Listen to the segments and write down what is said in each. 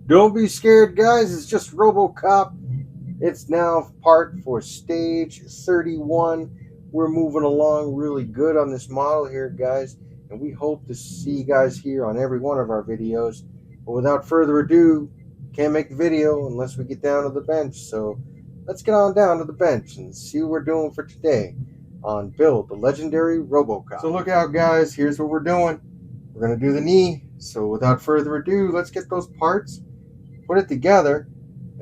Don't be scared, guys. It's just RoboCop. It's now part for stage 31. We're moving along really good on this model here, guys, and we hope to see you guys here on every one of our videos. But without further ado, can't make the video unless we get down to the bench. So let's get on down to the bench and see what we're doing for today on Build the Legendary RoboCop. So look out, guys. Here's what we're doing. We're going to do the knee. So without further ado, let's get those parts, put it together,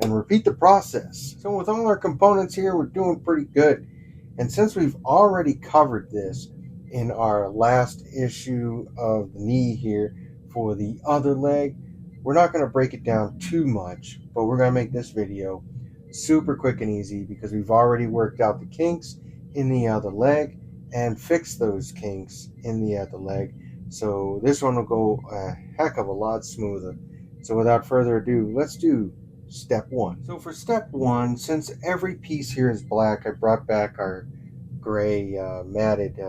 and repeat the process. So with all our components here, we're doing pretty good. And since we've already covered this in our last issue of the knee here for the other leg, we're not going to break it down too much, but we're going to make this video super quick and easy because we've already worked out the kinks in the other leg and fixed those kinks in the other leg. So this one will go a heck of a lot smoother. So without further ado, let's do step one. So for step one, since every piece here is black, I brought back our gray matted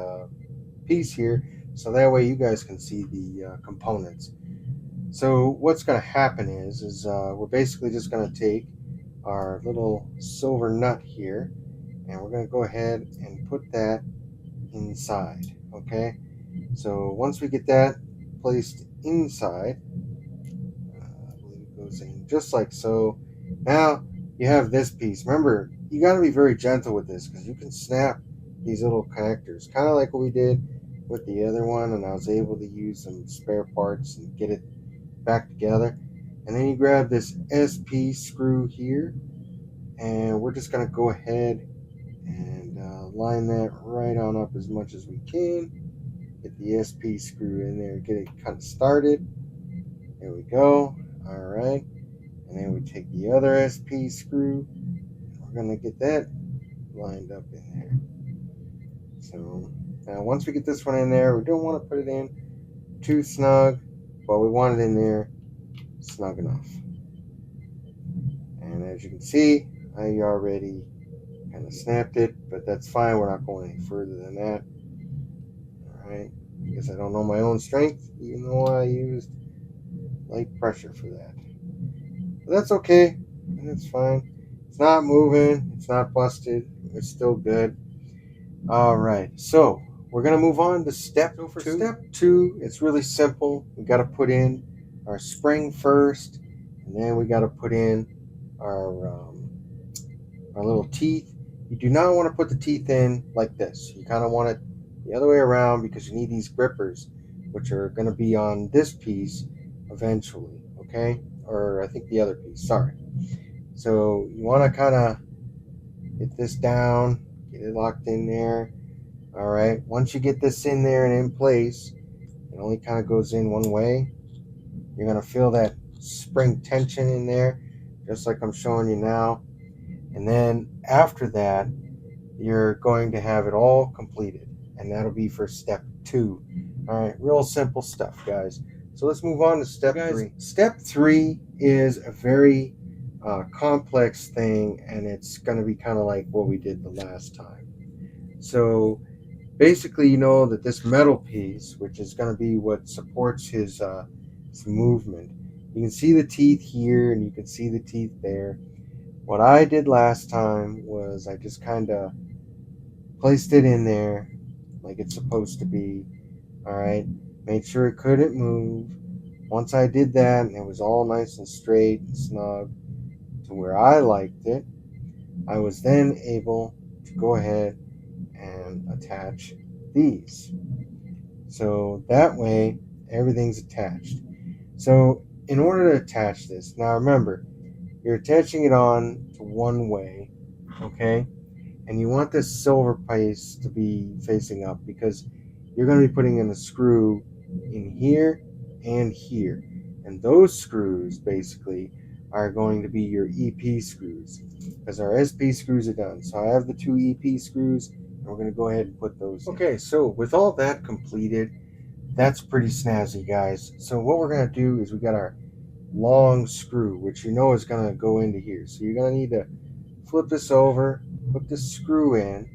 piece here, so that way you guys can see the components. So what's going to happen is we're basically just going to take our little silver nut here, and we're going to go ahead and put that inside. Okay, so once we get that placed inside, I believe it goes in just like so. Now you have this piece. Remember, you got to be very gentle with this because you can snap these little connectors, kind of like what we did with the other one, and I was able to use some spare parts and get it back together. And then you grab this SP screw here, and we're just going to go ahead and line that right on up as much as we can. Get the SP screw in there, get it kind of started. There we go. All right. And then we take the other SP screw, and we're going to get that lined up in there. So now once we get this one in there, we don't want to put it in too snug, but we want it in there snug enough. And as you can see, I already kind of snapped it, but that's fine. We're not going any further than that. All right, because I don't know my own strength, even though I used light pressure for that. But that's okay. That's fine. It's not moving. It's not busted. It's still good. All right, so we're going to move on to step two. For step two, it's really simple. We got to put in our spring first, and then we got to put in our little teeth. You do not want to put the teeth in like this. You kind of want it the other way around because you need these grippers, which are going to be on this piece eventually, okay? Or I think the other piece, sorry. So you want to kind of get this down, get it locked in there. All right, once you get this in there and in place, it only kind of goes in one way. You're going to feel that spring tension in there, just like I'm showing you now. And then after that, you're going to have it all completed, and that'll be for step two. All right, real simple stuff, guys. So let's move on to step three. Step three is a very complex thing, and it's going to be kind of like what we did the last time. So basically, you know that this metal piece, which is going to be what supports his movement, you can see the teeth here and you can see the teeth there. What I did last time was I just kind of placed it in there like it's supposed to be. All right, made sure it couldn't move. Once I did that and it was all nice and straight and snug to where I liked it, I was then able to go ahead and attach these. So that way everything's attached. So in order to attach this, now remember, you're attaching it on to one way, okay? And you want this silver piece to be facing up because you're going to be putting in a screw in here and here. And those screws basically are going to be your EP screws because our SP screws are done. So I have the two EP screws, and we're going to go ahead and put those in. Okay, so with all that completed, that's pretty snazzy, guys. So what we're going to do is we got our long screw, which you know is going to go into here. So you're going to need to flip this over, put this screw in,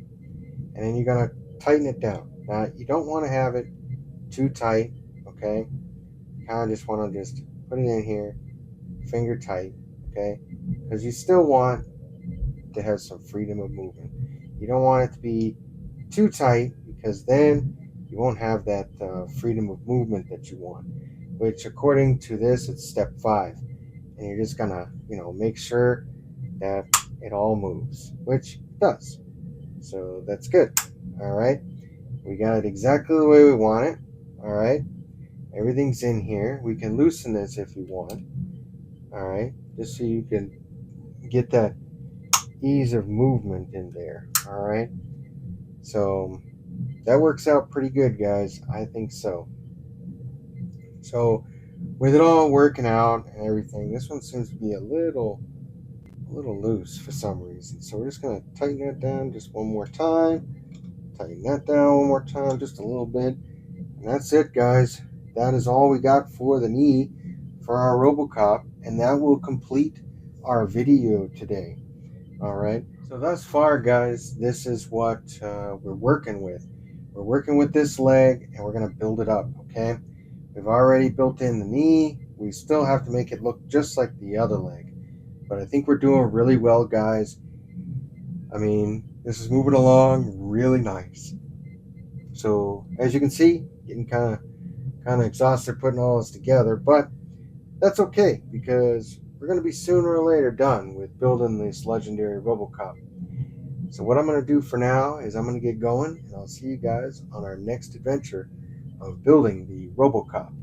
and then you're going to tighten it down. Now, you don't want to have it too tight, okay? You kind of just want to just put it in here, finger tight, okay? Because you still want to have some freedom of movement. You don't want it to be too tight because then you won't have that freedom of movement that you want, which according to this, it's step 5. And you're just gonna, make sure that it all moves, which it does. So that's good. All right. We got it exactly the way we want it. All right. Everything's in here. We can loosen this if you want. All right. Just so you can get that ease of movement in there. All right. So that works out pretty good, guys. I think so. So with it all working out and everything, this one seems to be a little loose for some reason. So we're just gonna tighten that down just one more time. Tighten that down one more time, just a little bit. And that's it, guys. That is all we got for the knee for our robocop, and that will complete our video today. All right. So thus far, guys, this is what we're working with. We're working with this leg, and we're gonna build it up. Okay. We've already built in the knee. We still have to make it look just like the other leg, but I think we're doing really well, guys. I mean, this is moving along really nice. So as you can see, getting kind of exhausted putting all this together, but that's okay because we're going to be sooner or later done with building this legendary robocop. So what I'm going to do for now is I'm going to get going, and I'll see you guys on our next adventure of building the robocop.